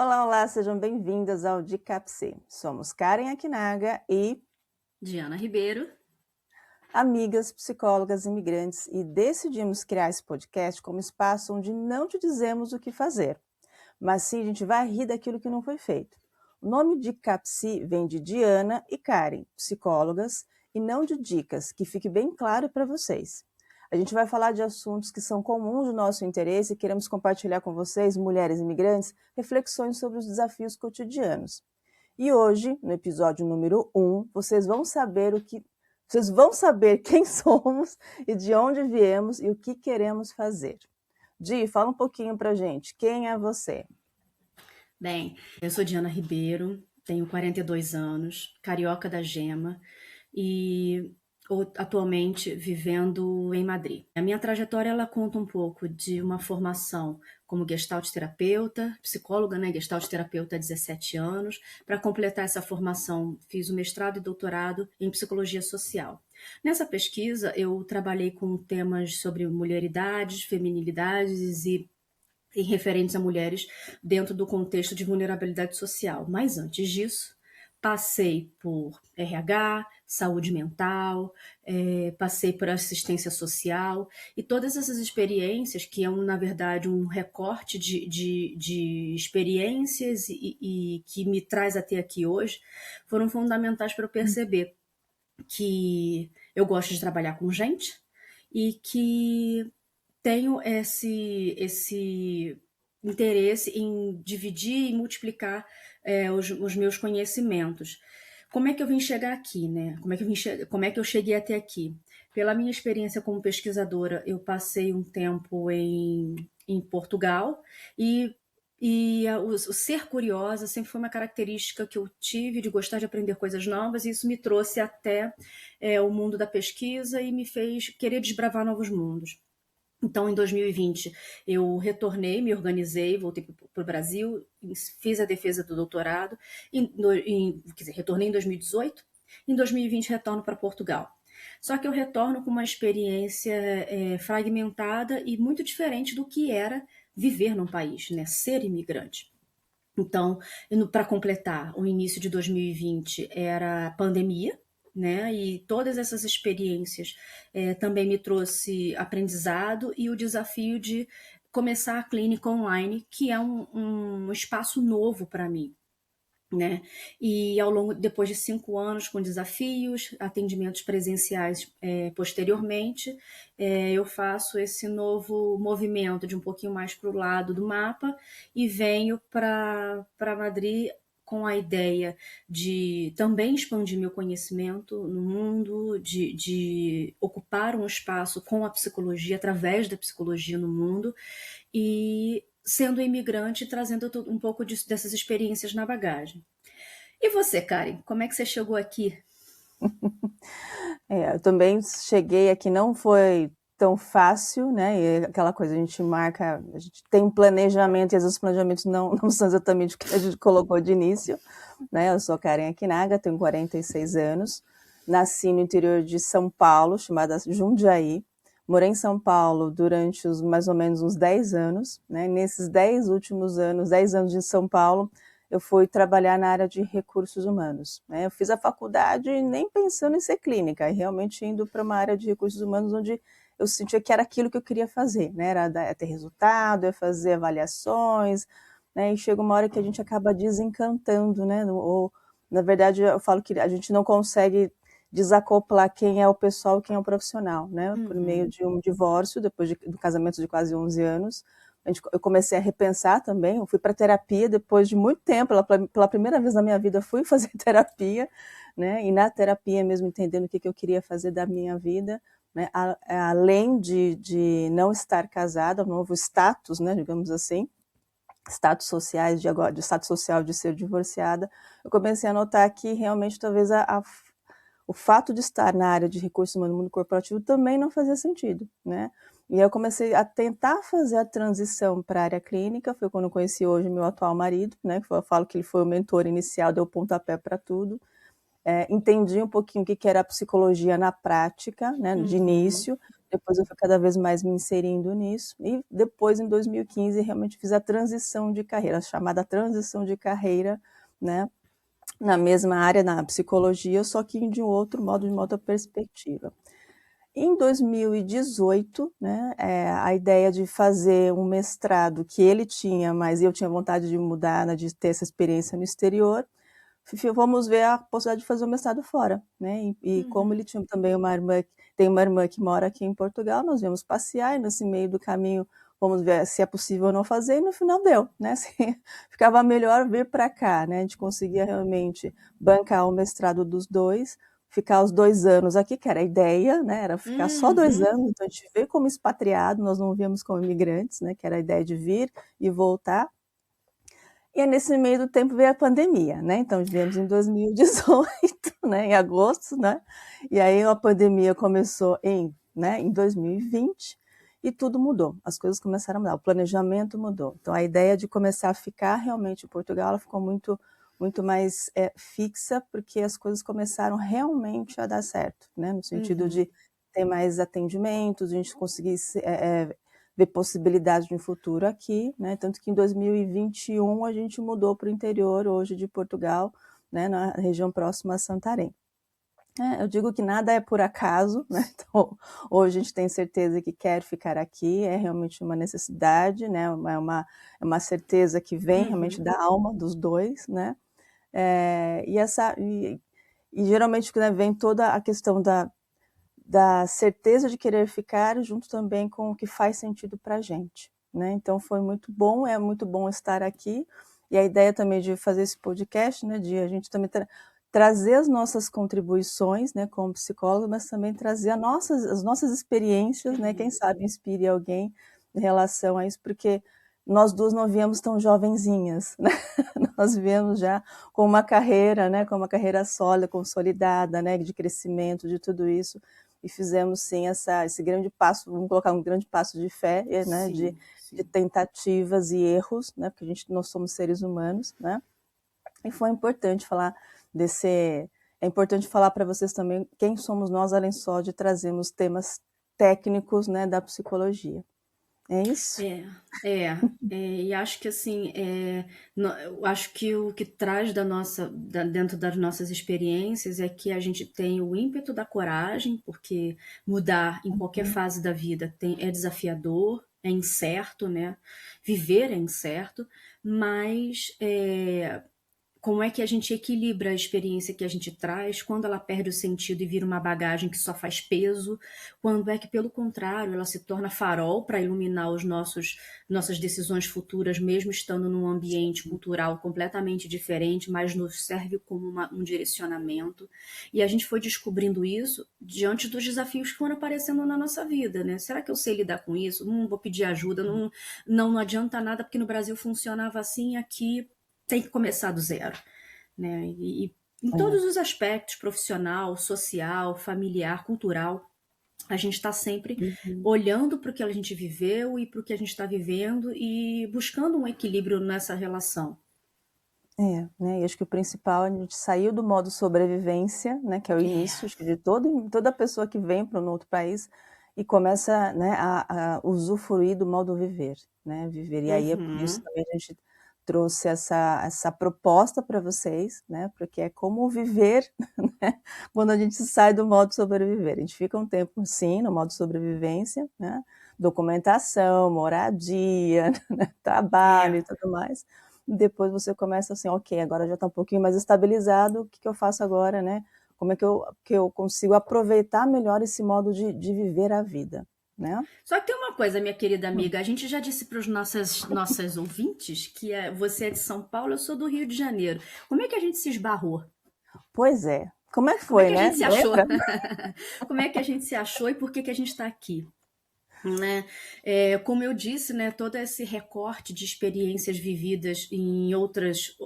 Olá, olá, sejam bem-vindas ao DicapC. Somos Karen Akinaga e Diana Ribeiro. amigas, psicólogas, imigrantes, e decidimos criar esse podcast como espaço onde não te dizemos o que fazer, mas sim a gente vai rir daquilo que não foi feito. O nome DicapC vem de Diana e Karen, psicólogas, e não de dicas, que fique bem claro para vocês. A gente vai falar de assuntos que são comuns do nosso interesse e queremos compartilhar com vocês, mulheres imigrantes, reflexões sobre os desafios cotidianos. E hoje, no episódio número 1, vocês vão saber quem somos e de onde viemos e o que queremos fazer. Di, fala um pouquinho pra gente. Quem é você? Bem, eu sou Diana Ribeiro, tenho 42 anos, carioca da gema e atualmente vivendo em Madrid. A minha trajetória ela conta um pouco de uma formação como gestalt terapeuta, psicóloga, né, gestalt terapeuta há 17 anos. Para completar essa formação, fiz o mestrado e doutorado em psicologia social. Nessa pesquisa, eu trabalhei com temas sobre mulheridades, feminilidades e referentes a mulheres dentro do contexto de vulnerabilidade social. Mas antes disso, passei por RH, saúde mental, passei por assistência social e todas essas experiências, que é, na verdade, um recorte de experiências e que me traz até aqui hoje, foram fundamentais para eu perceber que eu gosto de trabalhar com gente e que tenho esse interesse em dividir e multiplicar os meus conhecimentos. Como é que eu vim chegar aqui, né? Como é que eu cheguei até aqui? Pela minha experiência como pesquisadora, eu passei um tempo em Portugal e o ser curiosa sempre foi uma característica que eu tive de gostar de aprender coisas novas, e isso me trouxe até o mundo da pesquisa e me fez querer desbravar novos mundos. Então, em 2020, eu retornei, me organizei, voltei para o Brasil, fiz a defesa do doutorado, retornei em 2018, em 2020 retorno para Portugal. Só que eu retorno com uma experiência fragmentada e muito diferente do que era viver num país, né? Ser imigrante. Então, para completar, o início de 2020 era pandemia, né? E todas essas experiências também me trouxe aprendizado e o desafio de começar a clínica online, que é um espaço novo para mim, né? E depois de 5 anos com desafios, atendimentos presenciais posteriormente, eu faço esse novo movimento de um pouquinho mais para o lado do mapa e venho para Madrid com a ideia de também expandir meu conhecimento no mundo, de ocupar um espaço com a psicologia, através da psicologia no mundo, e sendo imigrante, trazendo um pouco dessas experiências na bagagem. E você, Karen, como é que você chegou aqui? Eu também cheguei aqui, não foi tão fácil, né? E aquela coisa, a gente marca, a gente tem um planejamento e às vezes os planejamentos não são exatamente o que a gente colocou de início, né? Eu sou Karen Akinaga, tenho 46 anos, nasci no interior de São Paulo, chamada Jundiaí. Morei em São Paulo durante mais ou menos uns 10 anos, né? Nesses 10 últimos anos, 10 anos de São Paulo, eu fui trabalhar na área de recursos humanos, né? Eu fiz a faculdade nem pensando em ser clínica, e realmente indo para uma área de recursos humanos onde eu sentia que era aquilo que eu queria fazer, né? Era ter resultado, fazer avaliações, né? E chega uma hora que a gente acaba desencantando, né? Ou, na verdade, eu falo que a gente não consegue desacoplar quem é o pessoal e quem é o profissional, né? Por meio de um divórcio, depois do casamento de quase 11 anos, eu comecei a repensar também, eu fui para terapia depois de muito tempo, pela primeira vez na minha vida fui fazer terapia, né? E na terapia mesmo entendendo o que eu queria fazer da minha vida, né? Além de não estar casada, um novo status, né? Digamos assim, status sociais de status social de ser divorciada, eu comecei a notar que realmente talvez o fato de estar na área de recursos humanos no mundo corporativo também não fazia sentido, né? E aí eu comecei a tentar fazer a transição para a área clínica, foi quando eu conheci hoje meu atual marido, né? Eu falo que ele foi o mentor inicial, deu pontapé para tudo. Entendi um pouquinho o que era a psicologia na prática, né, de início, depois eu fui cada vez mais me inserindo nisso, e depois, em 2015, realmente fiz a transição de carreira, a chamada transição de carreira, né, na mesma área, na psicologia, só que de um outro modo, de uma outra perspectiva. Em 2018, né, a ideia de fazer um mestrado que ele tinha, mas eu tinha vontade de mudar, né, de ter essa experiência no exterior, vamos ver a possibilidade de fazer o mestrado fora, né? E como ele tinha também tem uma irmã que mora aqui em Portugal, nós viemos passear e nesse meio do caminho vamos ver se é possível ou não fazer, e no final deu, né? Assim, ficava melhor vir para cá, né? A gente conseguia realmente bancar o mestrado dos dois, ficar os 2 anos aqui, que era a ideia, né? Era ficar só 2 anos, então a gente veio como expatriado, nós não viemos como imigrantes, né? Que era a ideia de vir e voltar. E nesse meio do tempo veio a pandemia, né? Então viemos em 2018, né? Em agosto, né? E aí a pandemia começou em 2020 e tudo mudou. As coisas começaram a mudar, o planejamento mudou. Então a ideia de começar a ficar realmente em Portugal, ela ficou muito mais fixa, porque as coisas começaram realmente a dar certo, né? No sentido de ter mais atendimentos, a gente conseguir ver possibilidades de um futuro aqui, né? Tanto que em 2021 a gente mudou para o interior hoje de Portugal, né? Na região próxima a Santarém. Eu digo que nada é por acaso, né? Então, hoje a gente tem certeza que quer ficar aqui, é realmente uma necessidade, né? É uma certeza que vem realmente da alma dos dois, né? E geralmente, né, vem toda a questão da certeza de querer ficar, junto também com o que faz sentido para a gente, né? Então foi muito bom, é muito bom estar aqui, e a ideia também de fazer esse podcast, né, de a gente também trazer as nossas contribuições, né, como psicólogo, mas também trazer as nossas experiências, né, quem sabe inspire alguém em relação a isso, porque nós duas não viemos tão jovenzinhas, né? Nós viemos já com uma carreira, né, com uma carreira sólida, consolidada, né, de crescimento, de tudo isso, e fizemos sim esse grande passo, vamos colocar um grande passo de fé, né, de tentativas e erros, né, porque nós somos seres humanos, né, e foi importante falar é importante falar para vocês também quem somos nós, além só de trazermos temas técnicos, né, da psicologia. É isso? E acho que assim, eu acho que o que traz dentro das nossas experiências é que a gente tem o ímpeto da coragem, porque mudar em qualquer fase da vida é desafiador, é incerto, né? Viver é incerto, mas como é que a gente equilibra a experiência que a gente traz quando ela perde o sentido e vira uma bagagem que só faz peso, quando é que, pelo contrário, ela se torna farol para iluminar nossas decisões futuras, mesmo estando num ambiente cultural completamente diferente, mas nos serve como um direcionamento. E a gente foi descobrindo isso diante dos desafios que foram aparecendo na nossa vida, né? Será que eu sei lidar com isso? Vou pedir ajuda, não adianta nada, porque no Brasil funcionava assim, aqui tem que começar do zero, né? E em todos os aspectos, profissional, social, familiar, cultural, a gente está sempre olhando para o que a gente viveu e para o que a gente está vivendo e buscando um equilíbrio nessa relação. Né? E acho que o principal, a gente saiu do modo sobrevivência, né, que é o início acho que de toda pessoa que vem para um outro país e começa, né, a usufruir do modo viver, né, viver. E aí é por isso também a gente trouxe essa proposta para vocês, né, porque é como viver, né, quando a gente sai do modo sobreviver. A gente fica um tempo, sim, no modo sobrevivência, né, documentação, moradia, né, trabalho e tudo mais. Depois você começa assim, ok, agora já está um pouquinho mais estabilizado, o que eu faço agora, né? Como é que eu consigo aproveitar melhor esse modo de viver a vida, né? Só que tem uma coisa, minha querida amiga, a gente já disse para os nossas ouvintes que você é de São Paulo, eu sou do Rio de Janeiro. Como é que a gente se esbarrou? Pois é. Como é que Como é foi, que a né? gente se achou? Lembra? Como é que a gente se achou e por que a gente está aqui? Né? Como eu disse, né, todo esse recorte de experiências vividas em outros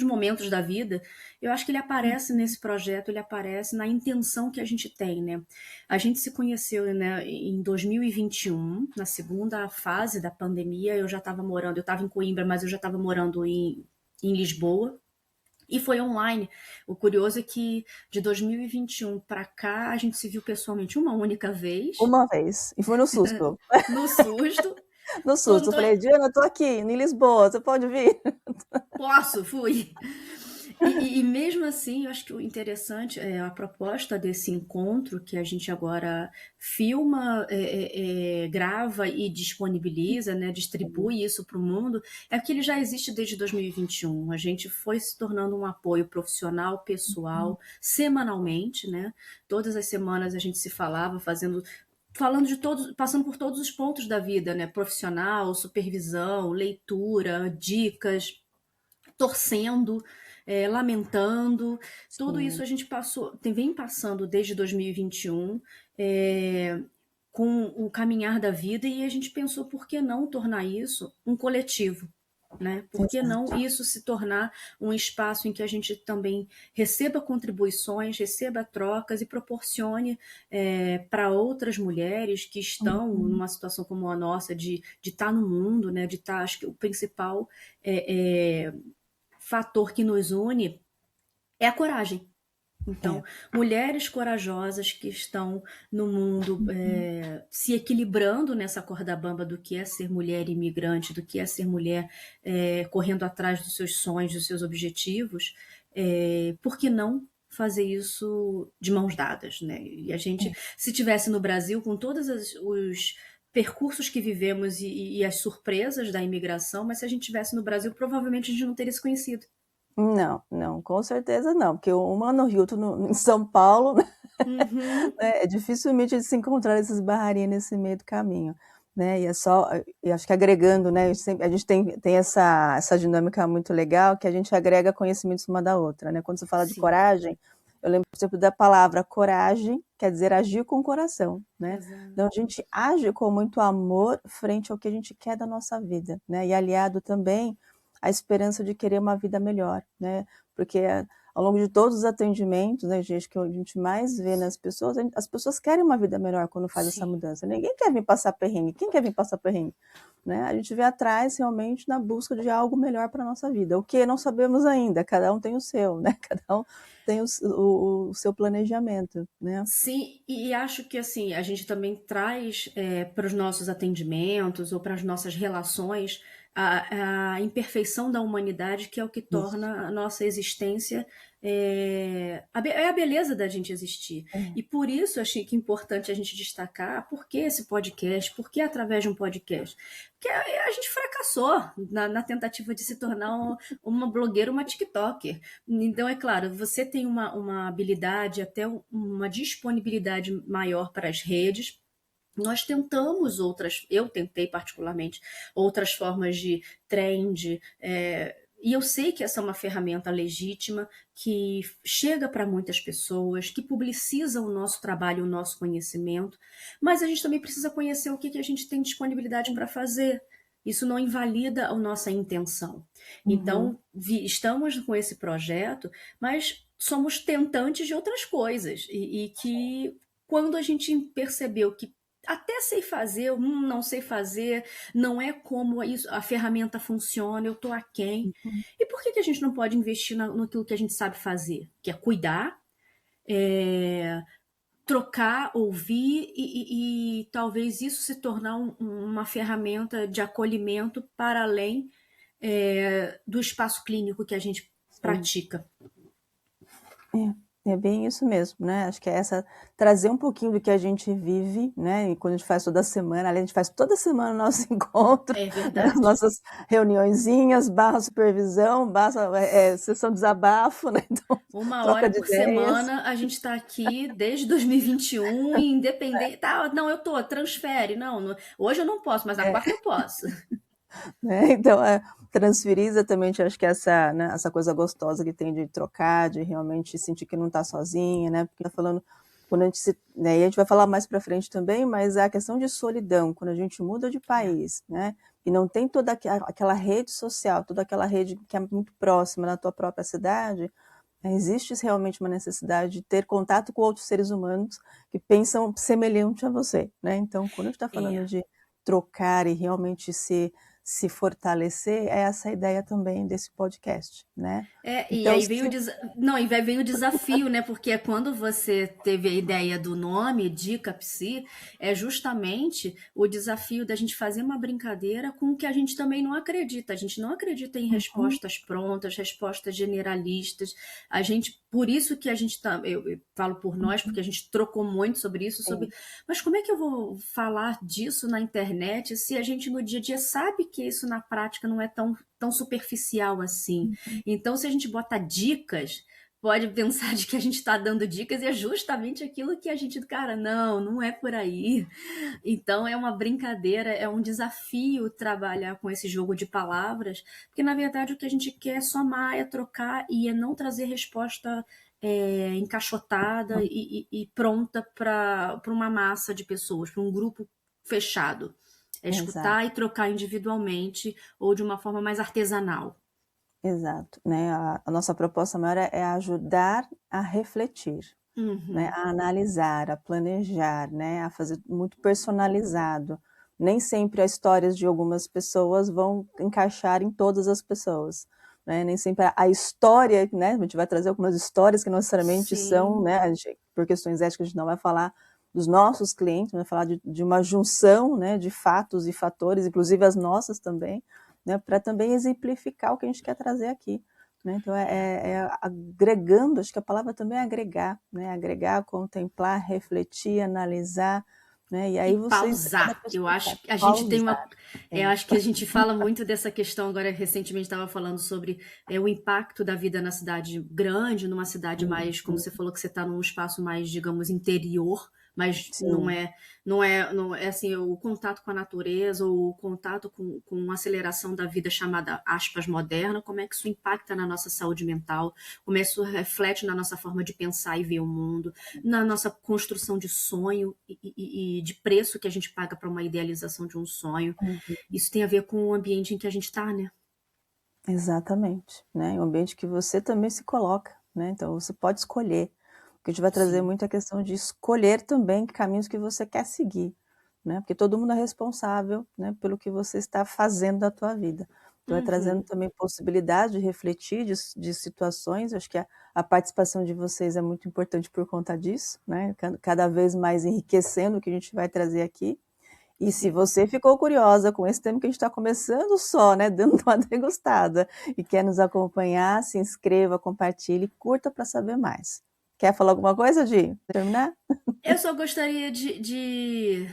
momentos da vida, eu acho que ele aparece nesse projeto, ele aparece na intenção que a gente tem, né? A gente se conheceu, né, em 2021, na segunda fase da pandemia. Eu estava em Coimbra, mas eu já estava morando em Lisboa. E foi online. O curioso é que de 2021 para cá a gente se viu pessoalmente uma única vez, Uma vez. E foi no susto. no susto. No Com susto. Eu to... falei, Diana, eu tô aqui, em Lisboa, você pode vir? Posso, fui. E mesmo assim, eu acho que o interessante é a proposta desse encontro, que a gente agora filma, grava e disponibiliza, né, distribui isso para o mundo, é que ele já existe desde 2021. A gente foi se tornando um apoio profissional, pessoal, semanalmente, né? Todas as semanas a gente se falava, falando de todos, passando por todos os pontos da vida, né? Profissional, supervisão, leitura, dicas, torcendo, lamentando. Tudo isso Sim, a gente vem passando desde 2021, com o caminhar da vida, e a gente pensou, por que não tornar isso um coletivo? Né? Por que não exato. isso se tornar um espaço em que a gente também receba contribuições, receba trocas e proporcione para outras mulheres que estão Uhum. numa situação como a nossa, de estar no mundo, né? De estar, acho que o principal fator que nos une é a coragem. É. Então, mulheres corajosas que estão no mundo se equilibrando nessa corda bamba do que é ser mulher imigrante, do que é ser mulher correndo atrás dos seus sonhos, dos seus objetivos, por que não fazer isso de mãos dadas, né? E a gente, É. se tivesse no Brasil, com todos os percursos que vivemos e as surpresas da imigração, mas se a gente tivesse no Brasil, provavelmente a gente não teria se conhecido. Não, não, com certeza não, porque uma no Rio, outra em São Paulo, né? Uhum. Dificilmente eles se encontrar esses barrarinhos nesse meio do caminho, né? E é só, e acho que agregando, né? A gente tem essa dinâmica muito legal que a gente agrega conhecimentos uma da outra, né? Quando você fala de Sim, coragem, eu lembro sempre da palavra coragem, quer dizer agir com o coração, né? exato. Então a gente age com muito amor frente ao que a gente quer da nossa vida, né? E aliado também à esperança de querer uma vida melhor, né? Porque ao longo de todos os atendimentos, né, gente, que a gente mais vê nas pessoas, as pessoas querem uma vida melhor quando faz essa Sim. mudança. Ninguém quer vir passar perrengue. Quem quer vir passar perrengue? Né? A gente vê atrás realmente na busca de algo melhor para a nossa vida. O que não sabemos ainda, cada um tem o seu, né? Cada um tem o seu planejamento, né? Sim, e acho que assim, a gente também traz para os nossos atendimentos ou para as nossas relações a imperfeição da humanidade, que é o que Isso. torna a nossa existência é a beleza da gente existir. É. E por isso eu achei que é importante a gente destacar por que esse podcast, por que através de um podcast. Porque a gente fracassou na tentativa de se tornar uma blogueira, uma TikToker. Então, é claro, você tem uma habilidade, até uma disponibilidade maior para as redes. Nós tentamos eu tentei particularmente, outras formas de trend, e eu sei que essa é uma ferramenta legítima, que chega para muitas pessoas, que publiciza o nosso trabalho, o nosso conhecimento, mas a gente também precisa conhecer o que a gente tem disponibilidade para fazer. Isso não invalida a nossa intenção. Uhum. Então, estamos com esse projeto, mas somos tentantes de outras coisas. E que quando a gente percebeu que até sei fazer, não sei fazer, não é como a ferramenta funciona, eu estou aquém. Uhum. E por que a gente não pode investir naquilo que a gente sabe fazer? Que é cuidar, é, trocar, ouvir e talvez isso se tornar uma ferramenta de acolhimento para além do espaço clínico que a gente Sim. pratica. É bem isso mesmo, né? Acho que é trazer um pouquinho do que a gente vive, né? E quando a gente faz toda semana, ali a gente faz toda semana o nosso encontro, É né? As verdade. nossas reuniõezinhas, barra supervisão, barra sessão de desabafo, né? Então, Uma troca hora de por ideias, semana a gente está aqui desde 2021, independente. Tá, não, eu tô, transfere. Não, hoje eu não posso, mas na quarta eu posso. né? Então, transferir exatamente, acho que essa, né, essa coisa gostosa que tem de trocar, de realmente sentir que não está sozinha, né? Porque tá falando, quando a gente né, e a gente vai falar mais para frente também, mas a questão de solidão, quando a gente muda de É, país, né? E não tem toda aquela rede social, toda aquela rede que é muito próxima na tua própria cidade, existe realmente uma necessidade de ter contato com outros seres humanos que pensam semelhante a você, né? Então, quando a gente está falando é, de trocar e realmente se fortalecer, é essa a ideia também desse podcast, né? E Então, aí vem não, e vem o desafio, né? Porque é quando você teve a ideia do nome, Dica Psi, é justamente o desafio da gente fazer uma brincadeira com o que a gente também não acredita. A gente não acredita em uhum, respostas prontas, respostas generalistas. A gente, por isso que a gente tá, eu falo por nós, porque a gente trocou muito sobre isso, sim, mas como é que eu vou falar disso na internet se a gente no dia a dia sabe que isso na prática não é tão superficial assim? Então, se a gente bota dicas, pode pensar de que a gente está dando dicas e é justamente aquilo que a gente, cara, não é por aí. Então, é uma brincadeira, é um desafio trabalhar com esse jogo de palavras, porque na verdade o que a gente quer é somar, é trocar e é não trazer resposta encaixotada e pronta para uma massa de pessoas, para um grupo fechado. É exato. escutar e trocar individualmente ou de uma forma mais artesanal. Exato, né? A nossa proposta maior é ajudar a refletir, né? Uhum. A analisar, a planejar, né? A fazer muito personalizado. Nem sempre as histórias de algumas pessoas vão encaixar em todas as pessoas, né? Nem sempre a história, né? A gente vai trazer algumas histórias que não necessariamente são, Sim. né? Por questões éticas a gente não vai falar dos nossos clientes, vai falar de uma junção, né? De fatos e fatores, inclusive as nossas também, né, para também exemplificar o que a gente quer trazer aqui. Né? Então, é agregando, acho que a palavra também é agregar, né? Agregar, contemplar, refletir, analisar, né? E E aí vocês, cada pausar. Eu pessoa acho sabe, que a gente tem uma. pausar. Eu É, acho que a gente fala muito dessa questão. Agora, recentemente, estava falando sobre o impacto da vida na cidade grande, numa cidade mais, como você falou, que você está num espaço mais, digamos, interior, mas sim, não é assim, o contato com a natureza, ou o contato com a aceleração da vida chamada, aspas, moderna, como é que isso impacta na nossa saúde mental, como isso reflete na nossa forma de pensar e ver o mundo, na nossa construção de sonho e de preço que a gente paga para uma idealização de um sonho. uhum, Isso tem a ver com o ambiente em que a gente está, né? exatamente, né? É um ambiente que você também se coloca, né? Então você pode escolher, porque a gente vai trazer Sim. muito a questão de escolher também caminhos que você quer seguir, né? Porque todo mundo é responsável, né, pelo que você está fazendo da tua vida. Então é trazendo Uhum. também possibilidade de refletir de situações, acho que a participação de vocês é muito importante por conta disso, né? Cada vez mais enriquecendo o que a gente vai trazer aqui. E se Sim. você ficou curiosa com esse tema que a gente está começando só, né, dando uma degustada, e quer nos acompanhar, se inscreva, compartilhe, curta para saber mais. Quer falar alguma coisa, Di? Terminar? Eu só gostaria de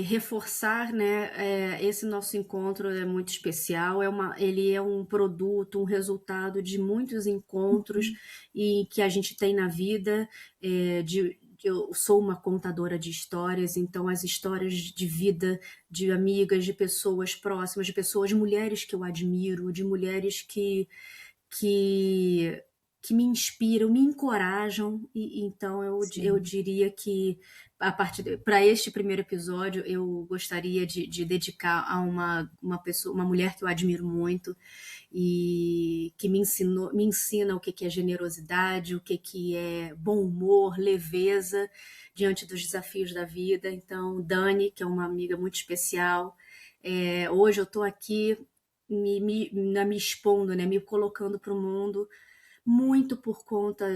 reforçar, né? Esse nosso encontro é muito especial. Ele é um produto, um resultado de muitos encontros e que a gente tem na vida. Eu sou uma contadora de histórias, então as histórias de vida de amigas, de pessoas próximas, de pessoas, mulheres que eu admiro, de mulheres que, que me inspiram, me encorajam, e então eu Sim. diria que a partir para este primeiro episódio eu gostaria de dedicar a uma pessoa, uma mulher que eu admiro muito e que me ensina o que é generosidade, o que é bom humor, leveza diante dos desafios da vida. Então, Dani, que é uma amiga muito especial, hoje eu estou aqui me expondo, né, me colocando para o mundo, muito por conta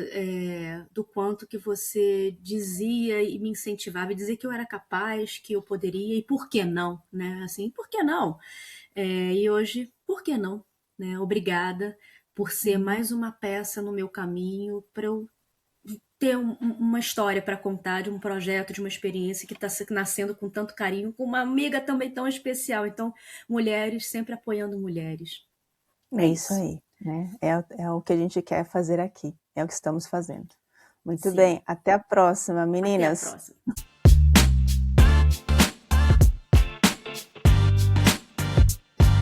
do quanto que você dizia e me incentivava, e dizer que eu era capaz, que eu poderia, e por que não, né? Assim, por que não? E hoje, por que não? Né? Obrigada por ser Uhum. mais uma peça no meu caminho para eu ter uma história para contar de um projeto, de uma experiência que está nascendo com tanto carinho, com uma amiga também tão especial. Então, mulheres sempre apoiando mulheres. É É isso isso. aí, né? É o que a gente quer fazer aqui, é o que estamos fazendo. Muito Sim. bem, até a próxima, Até a meninas. próxima.